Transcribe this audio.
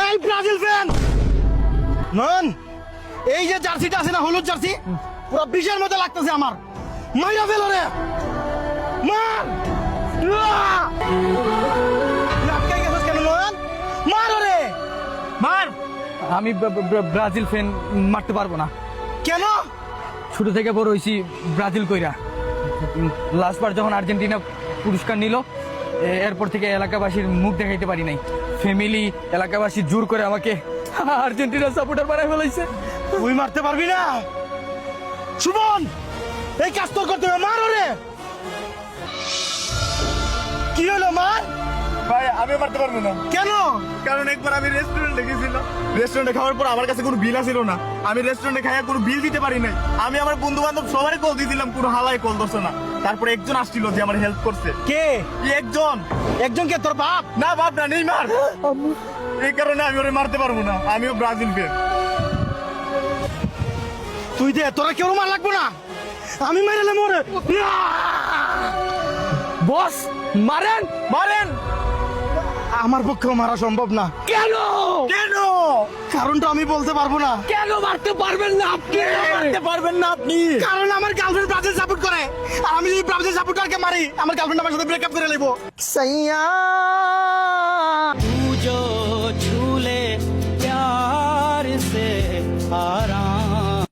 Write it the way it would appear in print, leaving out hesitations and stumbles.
এই Brazil fan নন, এই যে জার্সিটা আছে না, হলুদ জার্সি, পুরো বিশের মতো লাগতেছে আমার। মাইরা ফেল রে, মার। আটকাই গেছিস কেন নন? মার রে, মার। আমি ব্রাজিল ফ্যান মারতে পারবো না। কেন? ছোট থেকে বড় হয়েছি ব্রাজিল কইরা। লাস্টবার যখন আর্জেন্টিনা পুরস্কার নিল, এরপর থেকে এলাকাবাসীর মুখ দেখাইতে পারি নাই। ফ্যামিলি, এলাকাবাসী জোর করে আমাকে আর্জেন্টিনার সাপোর্টার বানাই ফেলাইছে। তুই মারতে পারবি না সুমন, এই কাজ তোর করতে হবে। মার রে। কি হলো, মার। ভাই আমি মারতে পারবো না। কেন? কারণ একবার আমি রেস্টুরেন্টে গেছিলাম, রেস্টুরেন্টে খাওয়ার পর আমার কাছে কোনো বিল আসিল না। আমি রেস্টুরেন্টে খাইয়া কোনো বিল দিতে পারি নাই। আমি আমার বন্ধু বান্ধব সবারই কল দিয়ে দিলাম, কোনো হালাই কল ধরছে না। তারপরে একজন আসছিল যে আমার হেল্প করছে। কে? একজন। একজনকে? তোর বাপ? না বাপ না, নেই মার। এই কারণে আমি ওরে মারতে পারবো না। আমিও ব্রাজিল ফ্যান। তুই দে, তোরা কেউ মার লাগবো না, আমি মাইরালে মরে। বস মারেন মারেন। আমার পক্ষে মারা সম্ভব না। কেন? কেন? কারণটা আমি বলতে পারবো না। কেন মারতে পারবেন না আপনি? মারতে পারবেন না আপনি? কারণ আমার গার্লফ্রেন্ড ব্রাজিল সাপোর্ট করে, আর আমি যদি ব্রাজিল সাপোর্টারকে মারি, আমার গার্লফ্রেন্ড আমার সাথে ব্রেকআপ করে নেবো। সাইয়া तू जो झूले प्यार से आराम